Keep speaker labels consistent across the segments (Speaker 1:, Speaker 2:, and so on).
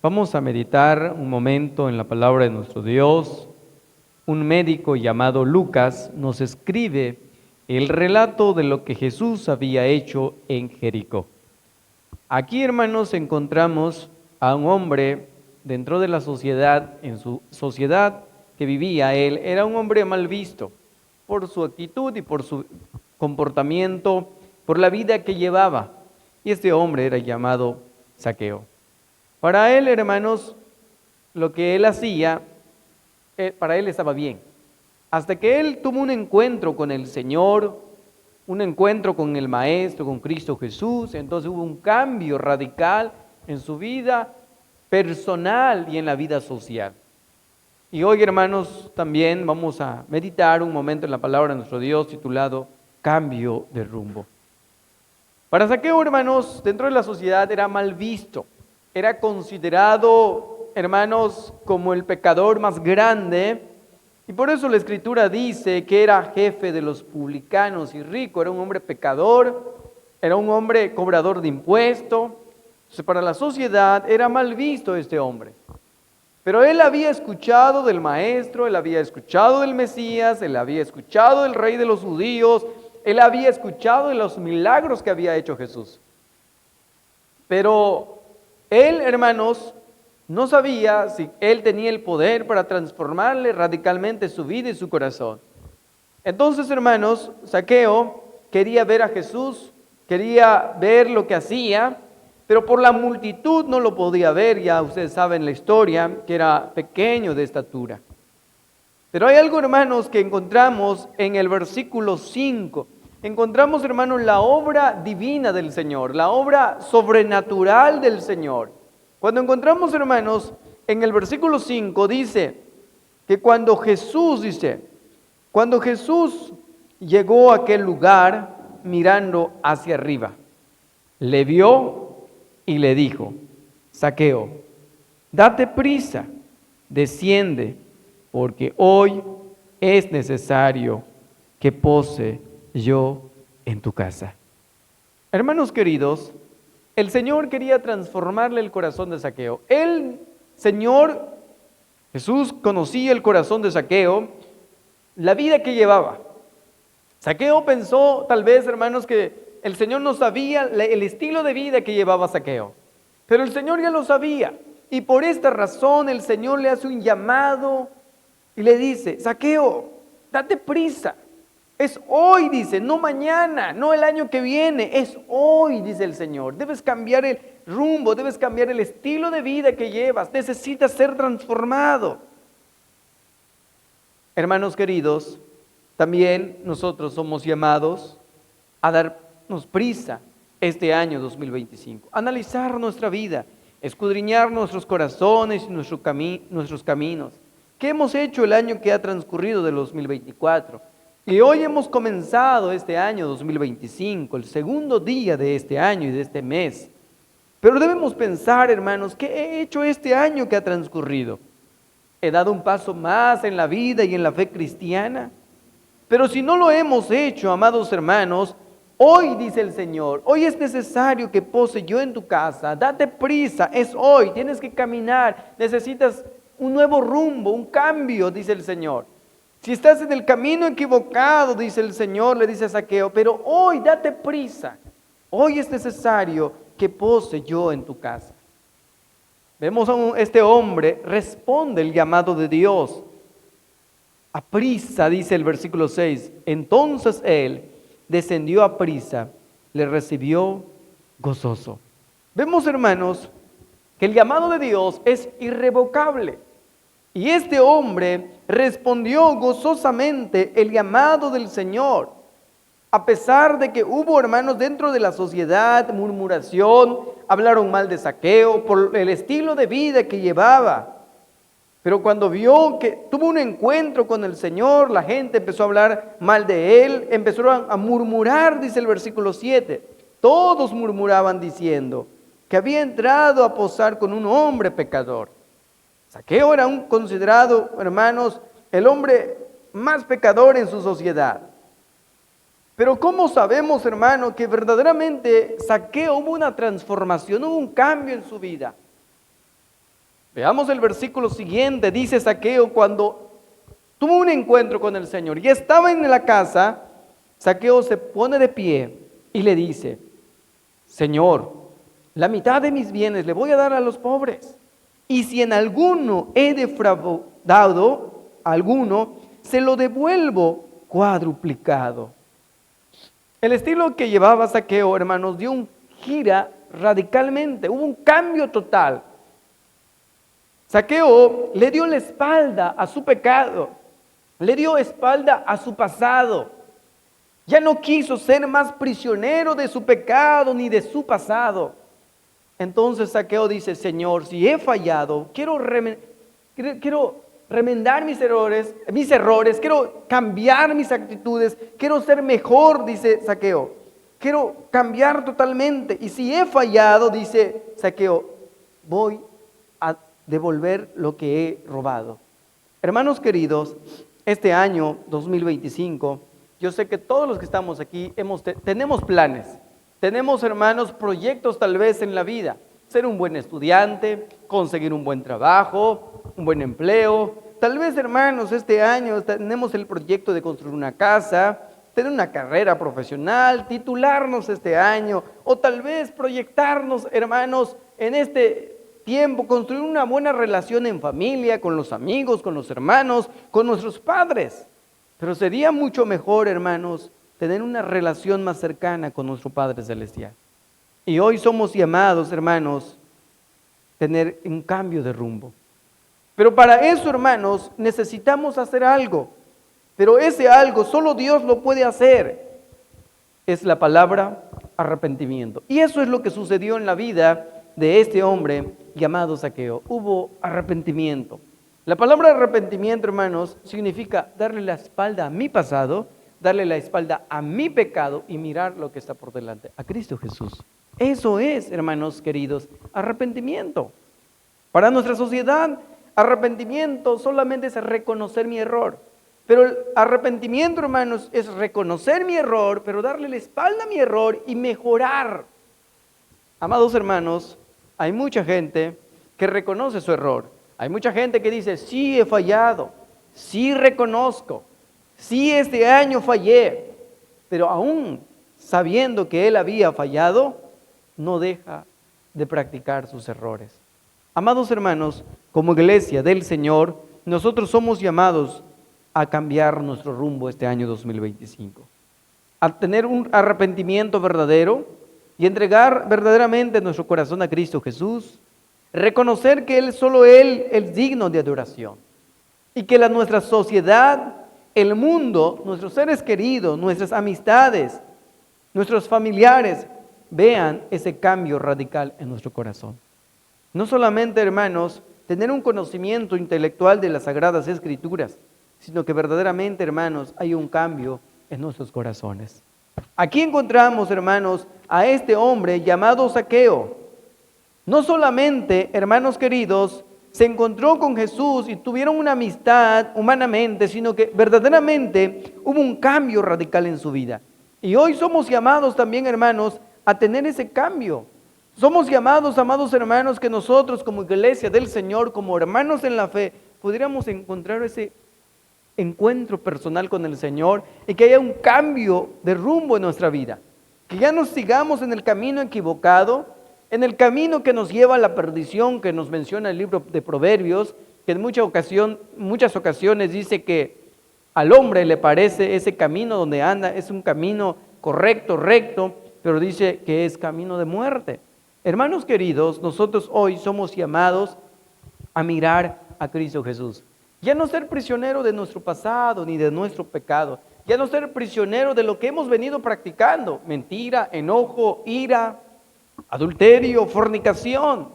Speaker 1: Vamos a meditar un momento en la palabra de nuestro Dios. Un médico llamado Lucas nos escribe el relato de lo que Jesús había hecho en Jericó. Aquí, hermanos, encontramos a un hombre dentro de la sociedad, en su sociedad que vivía él, era un hombre mal visto por su actitud y por su comportamiento, por la vida que llevaba. Y este hombre era llamado Zaqueo. Para él, hermanos, lo que él hacía, para él estaba bien. Hasta que él tuvo un encuentro con el Señor, un encuentro con el Maestro, con Cristo Jesús, entonces hubo un cambio radical en su vida personal y en la vida social. Y hoy, hermanos, también vamos a meditar un momento en la palabra de nuestro Dios titulado Cambio de rumbo. Para Zaqueo, hermanos, dentro de la sociedad era mal visto. Era considerado, hermanos, como el pecador más grande, y por eso la Escritura dice que era jefe de los publicanos y rico, era un hombre pecador, era un hombre cobrador de impuestos. Entonces, para la sociedad era mal visto este hombre. Pero él había escuchado del Maestro, él había escuchado del Mesías, él había escuchado del Rey de los Judíos, él había escuchado de los milagros que había hecho Jesús. Pero él, hermanos, no sabía si él tenía el poder para transformarle radicalmente su vida y su corazón. Entonces, hermanos, Zaqueo quería ver a Jesús, quería ver lo que hacía, pero por la multitud no lo podía ver. Ya ustedes saben la historia, que era pequeño de estatura. Pero hay algo, hermanos, que encontramos en el versículo 5. Encontramos, hermanos, la obra divina del Señor, la obra sobrenatural del Señor. Cuando encontramos, hermanos, en el versículo 5 dice que cuando Jesús llegó a aquel lugar mirando hacia arriba, le vio y le dijo: Zaqueo, date prisa, desciende, porque hoy es necesario que pose yo en tu casa. Hermanos queridos, el Señor quería transformarle el corazón de Zaqueo. El Señor Jesús conocía el corazón de Zaqueo, la vida que llevaba. Zaqueo pensó, tal vez, hermanos, que el Señor no sabía el estilo de vida que llevaba Zaqueo. Pero el Señor ya lo sabía. Y por esta razón el Señor le hace un llamado y le dice: Zaqueo, date prisa. Es hoy, dice, no mañana, no el año que viene, es hoy, dice el Señor. Debes cambiar el rumbo, debes cambiar el estilo de vida que llevas, necesitas ser transformado. Hermanos queridos, también nosotros somos llamados a darnos prisa este año 2025, analizar nuestra vida, escudriñar nuestros corazones y nuestros caminos. ¿Qué hemos hecho el año que ha transcurrido del 2024? Y hoy hemos comenzado este año 2025, el segundo día de este año y de este mes. Pero debemos pensar, hermanos, ¿qué he hecho este año que ha transcurrido? ¿He dado un paso más en la vida y en la fe cristiana? Pero si no lo hemos hecho, amados hermanos, hoy, dice el Señor, hoy es necesario que pose yo en tu casa. Date prisa, es hoy, tienes que caminar, necesitas un nuevo rumbo, un cambio, dice el Señor. Si estás en el camino equivocado, dice el Señor, le dice a Zaqueo, pero hoy date prisa. Hoy es necesario que pose yo en tu casa. Vemos a este hombre, responde el llamado de Dios. A prisa, dice el versículo 6. Entonces él descendió a prisa, le recibió gozoso. Vemos, hermanos, que el llamado de Dios es irrevocable. Y este hombre respondió gozosamente el llamado del Señor, a pesar de que hubo, hermanos, dentro de la sociedad murmuración, hablaron mal de Zaqueo por el estilo de vida que llevaba. Pero cuando vio que tuvo un encuentro con el Señor, la gente empezó a hablar mal de él, empezó a murmurar, dice el versículo 7. Todos murmuraban diciendo que había entrado a posar con un hombre pecador. Zaqueo era considerado, hermanos, el hombre más pecador en su sociedad. Pero ¿cómo sabemos, hermano, que verdaderamente Zaqueo hubo una transformación, hubo un cambio en su vida? Veamos el versículo siguiente. Dice Zaqueo, cuando tuvo un encuentro con el Señor y estaba en la casa, Zaqueo se pone de pie y le dice: Señor, la mitad de mis bienes le voy a dar a los pobres. Y si en alguno he defraudado a alguno, se lo devuelvo cuadruplicado. El estilo que llevaba Zaqueo, hermanos, dio un gira radicalmente, hubo un cambio total. Zaqueo le dio la espalda a su pecado, le dio espalda a su pasado. Ya no quiso ser más prisionero de su pecado ni de su pasado. Entonces Zaqueo dice: Señor, si he fallado, quiero remendar mis errores, quiero cambiar mis actitudes, quiero ser mejor, dice Zaqueo. Quiero cambiar totalmente. Y si he fallado, dice Zaqueo, voy a devolver lo que he robado. Hermanos queridos, este año 2025, yo sé que todos los que estamos aquí tenemos planes. Tenemos, hermanos, proyectos tal vez en la vida. Ser un buen estudiante, conseguir un buen trabajo, un buen empleo. Tal vez, hermanos, este año tenemos el proyecto de construir una casa, tener una carrera profesional, titularnos este año, o tal vez proyectarnos, hermanos, en este tiempo, construir una buena relación en familia, con los amigos, con los hermanos, con nuestros padres. Pero sería mucho mejor, hermanos, tener una relación más cercana con nuestro Padre Celestial. Y hoy somos llamados, hermanos, a tener un cambio de rumbo. Pero para eso, hermanos, necesitamos hacer algo. Pero ese algo solo Dios lo puede hacer. Es la palabra arrepentimiento. Y eso es lo que sucedió en la vida de este hombre llamado Zaqueo. Hubo arrepentimiento. La palabra arrepentimiento, hermanos, significa darle la espalda a mi pasado, darle la espalda a mi pecado y mirar lo que está por delante, a Cristo Jesús. Eso es, hermanos queridos, arrepentimiento. Para nuestra sociedad, arrepentimiento solamente es reconocer mi error. Pero el arrepentimiento, hermanos, es reconocer mi error, pero darle la espalda a mi error y mejorar. Amados hermanos, hay mucha gente que reconoce su error. Hay mucha gente que dice: sí he fallado, sí reconozco, sí este año fallé, pero aún sabiendo que él había fallado, no deja de practicar sus errores. Amados hermanos, como iglesia del Señor, nosotros somos llamados a cambiar nuestro rumbo este año 2025, a tener un arrepentimiento verdadero y entregar verdaderamente nuestro corazón a Cristo Jesús, reconocer que solo Él es digno de adoración y que nuestra sociedad, el mundo, nuestros seres queridos, nuestras amistades, nuestros familiares vean ese cambio radical en nuestro corazón. No solamente, hermanos, tener un conocimiento intelectual de las Sagradas Escrituras, sino que verdaderamente, hermanos, hay un cambio en nuestros corazones. Aquí encontramos, hermanos, a este hombre llamado Zaqueo. No solamente, hermanos queridos, se encontró con Jesús y tuvieron una amistad humanamente, sino que verdaderamente hubo un cambio radical en su vida. Y hoy somos llamados también, hermanos, a tener ese cambio. Somos llamados, amados hermanos, que nosotros como iglesia del Señor, como hermanos en la fe, pudiéramos encontrar ese encuentro personal con el Señor y que haya un cambio de rumbo en nuestra vida. Que ya no sigamos en el camino equivocado, en el camino que nos lleva a la perdición, que nos menciona el libro de Proverbios, que en muchas ocasiones dice que al hombre le parece ese camino donde anda es un camino correcto, recto, pero dice que es camino de muerte. Hermanos queridos, nosotros hoy somos llamados a mirar a Cristo Jesús. Ya no ser prisionero de nuestro pasado ni de nuestro pecado. Ya no ser prisionero de lo que hemos venido practicando. Mentira, enojo, ira, adulterio, fornicación.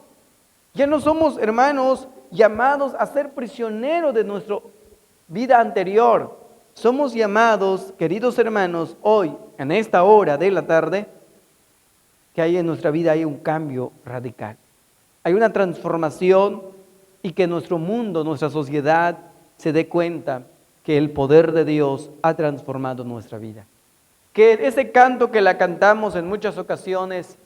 Speaker 1: Ya no somos, hermanos, llamados a ser prisioneros de nuestra vida anterior. Somos llamados, queridos hermanos, hoy, en esta hora de la tarde, que hay en nuestra vida hay un cambio radical. Hay una transformación y que nuestro mundo, nuestra sociedad, se dé cuenta que el poder de Dios ha transformado nuestra vida. Que ese canto que la cantamos en muchas ocasiones,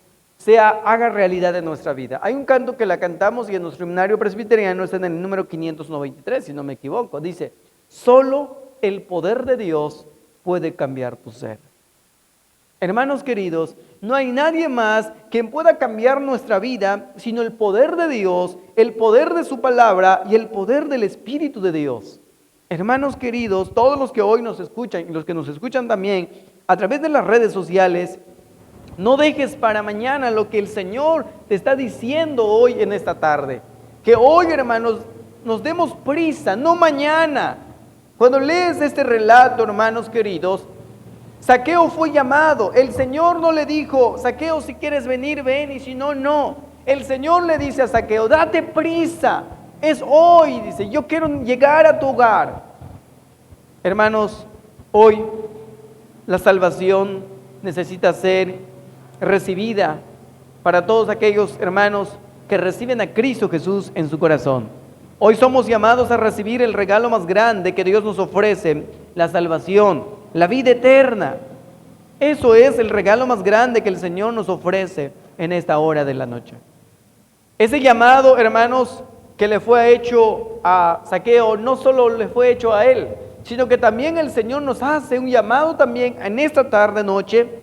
Speaker 1: haga realidad en nuestra vida. Hay un canto que la cantamos y en nuestro himnario presbiteriano está en el número 593, si no me equivoco. Dice, solo el poder de Dios puede cambiar tu ser. Hermanos queridos, no hay nadie más quien pueda cambiar nuestra vida sino el poder de Dios, el poder de su palabra y el poder del Espíritu de Dios. Hermanos queridos, todos los que hoy nos escuchan y los que nos escuchan también a través de las redes sociales, no dejes para mañana lo que el Señor te está diciendo hoy en esta tarde. Que hoy, hermanos, nos demos prisa, no mañana. Cuando lees este relato, hermanos queridos, Zaqueo fue llamado. El Señor no le dijo, Zaqueo, si quieres venir, ven, y si no, no. El Señor le dice a Zaqueo, date prisa. Es hoy, dice, yo quiero llegar a tu hogar. Hermanos, hoy la salvación necesita ser recibida para todos aquellos hermanos que reciben a Cristo Jesús en su corazón. Hoy somos llamados a recibir el regalo más grande que Dios nos ofrece, la salvación, la vida eterna. Eso es el regalo más grande que el Señor nos ofrece en esta hora de la noche. Ese llamado, hermanos, que le fue hecho a Zaqueo, no solo le fue hecho a él, sino que también el Señor nos hace un llamado también en esta tarde, noche,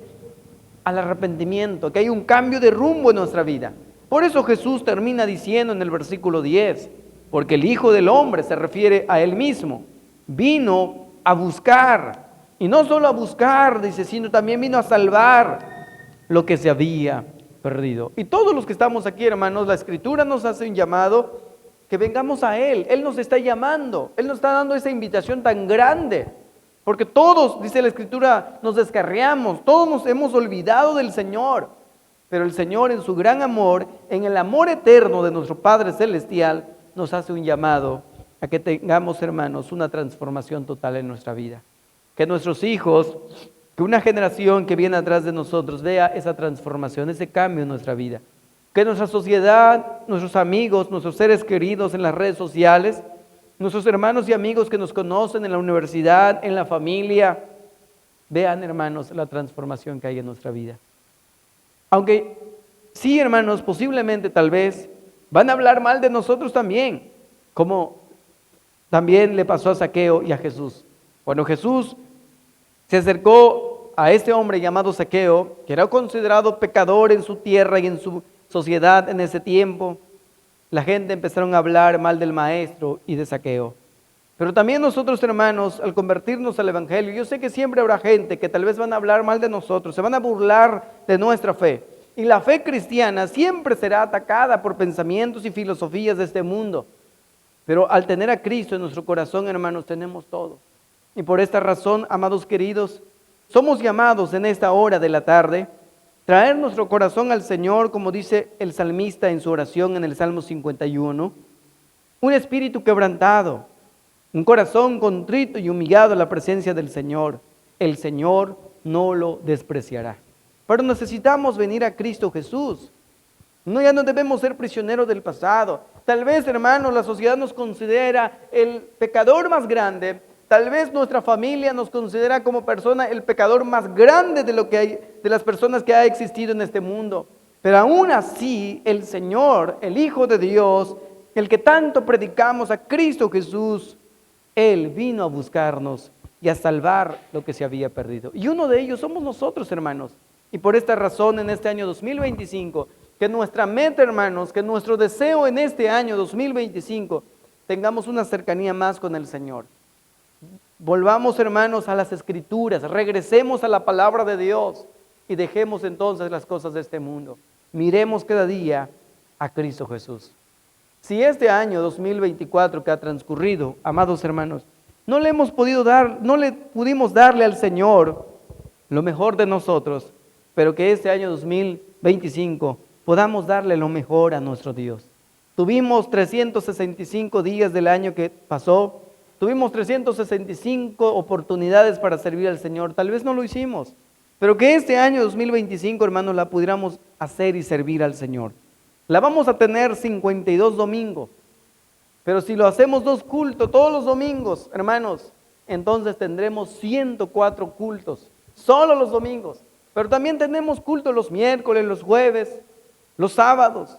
Speaker 1: al arrepentimiento, que hay un cambio de rumbo en nuestra vida. Por eso Jesús termina diciendo en el versículo 10, porque el Hijo del Hombre se refiere a Él mismo, vino a buscar, y no solo a buscar, dice, sino también vino a salvar lo que se había perdido. Y todos los que estamos aquí, hermanos, la Escritura nos hace un llamado que vengamos a Él. Él nos está llamando, Él nos está dando esa invitación tan grande. Porque todos, dice la Escritura, nos descarriamos, todos nos hemos olvidado del Señor. Pero el Señor en su gran amor, en el amor eterno de nuestro Padre Celestial, nos hace un llamado a que tengamos, hermanos, una transformación total en nuestra vida. Que nuestros hijos, que una generación que viene atrás de nosotros vea esa transformación, ese cambio en nuestra vida. Que nuestra sociedad, nuestros amigos, nuestros seres queridos en las redes sociales, nuestros hermanos y amigos que nos conocen en la universidad, en la familia, vean, hermanos, la transformación que hay en nuestra vida. Aunque sí, hermanos, posiblemente tal vez van a hablar mal de nosotros también, como también le pasó a Zaqueo y a Jesús. Cuando Jesús se acercó a este hombre llamado Zaqueo, que era considerado pecador en su tierra y en su sociedad en ese tiempo, la gente empezaron a hablar mal del maestro y de Zaqueo. Pero también nosotros, hermanos, al convertirnos al Evangelio, yo sé que siempre habrá gente que tal vez van a hablar mal de nosotros, se van a burlar de nuestra fe. Y la fe cristiana siempre será atacada por pensamientos y filosofías de este mundo. Pero al tener a Cristo en nuestro corazón, hermanos, tenemos todo. Y por esta razón, amados queridos, somos llamados en esta hora de la tarde traer nuestro corazón al Señor, como dice el salmista en su oración en el Salmo 51, un espíritu quebrantado, un corazón contrito y humillado a la presencia del Señor. El Señor no lo despreciará. Pero necesitamos venir a Cristo Jesús. Ya no debemos ser prisioneros del pasado. Tal vez, hermanos, la sociedad nos considera el pecador más grande. Tal vez nuestra familia nos considera como persona el pecador más grande de lo que hay, de las personas que ha existido en este mundo. Pero aún así, el Señor, el Hijo de Dios, el que tanto predicamos, a Cristo Jesús, Él vino a buscarnos y a salvar lo que se había perdido. Y uno de ellos somos nosotros, hermanos. Y por esta razón, en este año 2025, que nuestra meta, hermanos, que nuestro deseo en este año 2025, tengamos una cercanía más con el Señor. Volvamos, hermanos, a las Escrituras, regresemos a la palabra de Dios y dejemos entonces las cosas de este mundo. Miremos cada día a Cristo Jesús. Si este año 2024 que ha transcurrido, amados hermanos, no le pudimos darle al Señor lo mejor de nosotros, pero que este año 2025 podamos darle lo mejor a nuestro Dios. Tuvimos 365 días del año que pasó. Tuvimos 365 oportunidades para servir al Señor. Tal vez no lo hicimos, pero que este año 2025, hermanos, la pudiéramos hacer y servir al Señor. La vamos a tener 52 domingos, pero si lo hacemos 2 cultos todos los domingos, hermanos, entonces tendremos 104 cultos, solo los domingos. Pero también tenemos culto los miércoles, los jueves, los sábados.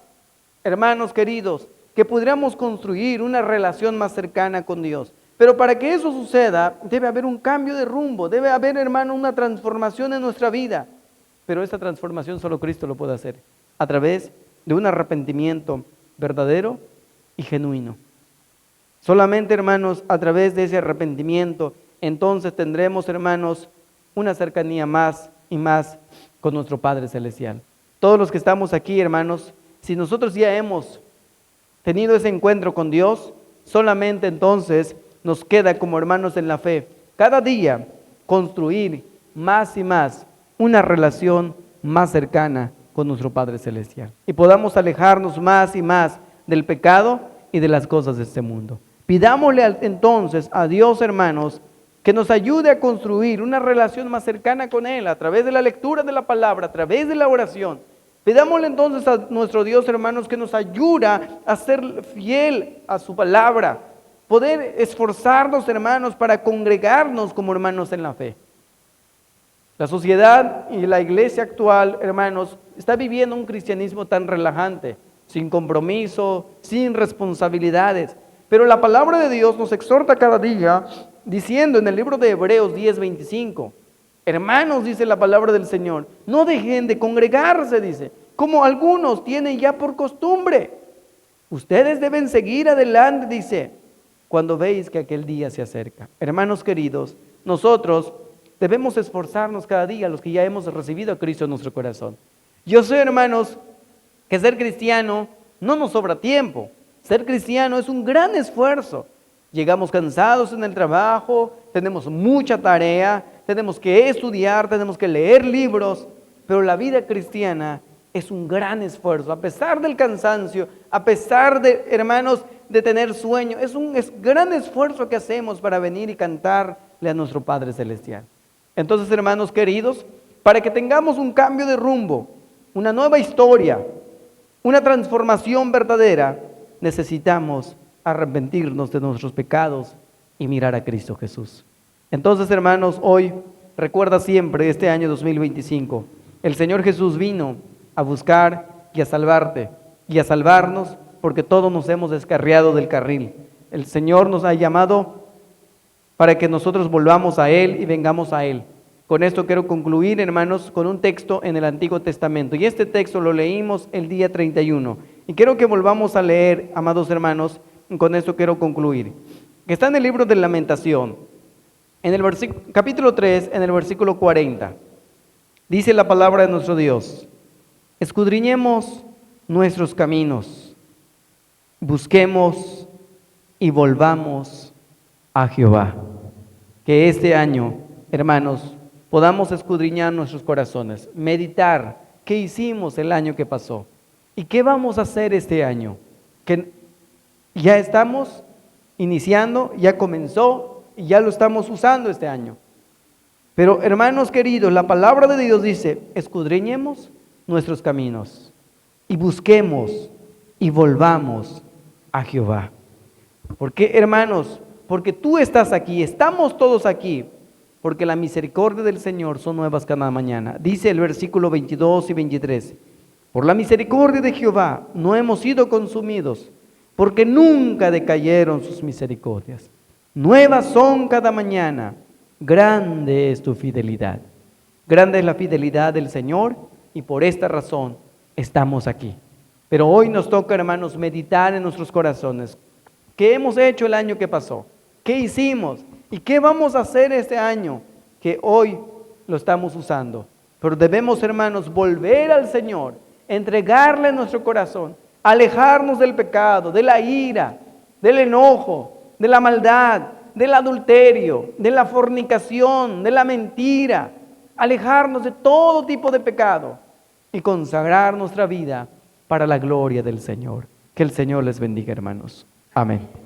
Speaker 1: Hermanos queridos, que pudiéramos construir una relación más cercana con Dios. Pero para que eso suceda, debe haber un cambio de rumbo, debe haber, hermano, una transformación en nuestra vida. Pero esta transformación solo Cristo lo puede hacer, a través de un arrepentimiento verdadero y genuino. Solamente, hermanos, a través de ese arrepentimiento, entonces tendremos, hermanos, una cercanía más y más con nuestro Padre Celestial. Todos los que estamos aquí, hermanos, si nosotros ya hemos tenido ese encuentro con Dios, solamente entonces nos queda como hermanos en la fe, cada día construir más y más una relación más cercana con nuestro Padre Celestial. Y podamos alejarnos más y más del pecado y de las cosas de este mundo. Pidámosle entonces a Dios, hermanos, que nos ayude a construir una relación más cercana con Él a través de la lectura de la palabra, a través de la oración. Pidámosle entonces a nuestro Dios, hermanos, que nos ayude a ser fiel a su palabra, poder esforzarnos, hermanos, para congregarnos como hermanos en la fe. La sociedad y la iglesia actual, hermanos, está viviendo un cristianismo tan relajante, sin compromiso, sin responsabilidades. Pero la palabra de Dios nos exhorta cada día diciendo en el libro de Hebreos 10:25, hermanos, dice la palabra del Señor, no dejen de congregarse, dice, como algunos tienen ya por costumbre. Ustedes deben seguir adelante, dice, cuando veis que aquel día se acerca. Hermanos queridos, nosotros debemos esforzarnos cada día, los que ya hemos recibido a Cristo en nuestro corazón. Yo sé, hermanos, que ser cristiano no nos sobra tiempo. Ser cristiano es un gran esfuerzo. Llegamos cansados en el trabajo, tenemos mucha tarea, tenemos que estudiar, tenemos que leer libros, pero la vida cristiana es un gran esfuerzo. A pesar del cansancio, a pesar de, hermanos, de tener sueño, es un gran esfuerzo que hacemos para venir y cantarle a nuestro Padre Celestial. Entonces, hermanos queridos, para que tengamos un cambio de rumbo, una nueva historia, una transformación verdadera, necesitamos arrepentirnos de nuestros pecados y mirar a Cristo Jesús. Entonces, hermanos, hoy recuerda siempre este año 2025, el Señor Jesús vino a buscar y a salvarte y a salvarnos porque todos nos hemos descarriado del carril. El Señor nos ha llamado para que nosotros volvamos a Él y vengamos a Él. Con esto quiero concluir, hermanos, con un texto en el Antiguo Testamento. Y este texto lo leímos el día 31. Y quiero que volvamos a leer, amados hermanos, con esto quiero concluir. Que está en el libro de Lamentación, en el capítulo 3, en el versículo 40. Dice la palabra de nuestro Dios: escudriñemos nuestros caminos, busquemos y volvamos a Jehová. Que este año, hermanos, podamos escudriñar nuestros corazones, meditar qué hicimos el año que pasó y qué vamos a hacer este año, que ya estamos iniciando, ya comenzó y ya lo estamos usando este año. Pero, hermanos queridos, la palabra de Dios dice: escudriñemos nuestros caminos y busquemos y volvamos a Jehová. ¿Por qué, hermanos? Porque tú estás aquí, estamos todos aquí, porque la misericordia del Señor son nuevas cada mañana. Dice el versículo 22 y 23, por la misericordia de Jehová no hemos sido consumidos, porque nunca decayeron sus misericordias. Nuevas son cada mañana, grande es tu fidelidad. Grande es la fidelidad del Señor y por esta razón estamos aquí. Pero hoy nos toca, hermanos, meditar en nuestros corazones. ¿Qué hemos hecho el año que pasó? ¿Qué hicimos? ¿Y qué vamos a hacer este año que hoy lo estamos usando? Pero debemos, hermanos, volver al Señor, entregarle nuestro corazón, alejarnos del pecado, de la ira, del enojo, de la maldad, del adulterio, de la fornicación, de la mentira, alejarnos de todo tipo de pecado y consagrar nuestra vida para la gloria del Señor. Que el Señor les bendiga, hermanos. Amén.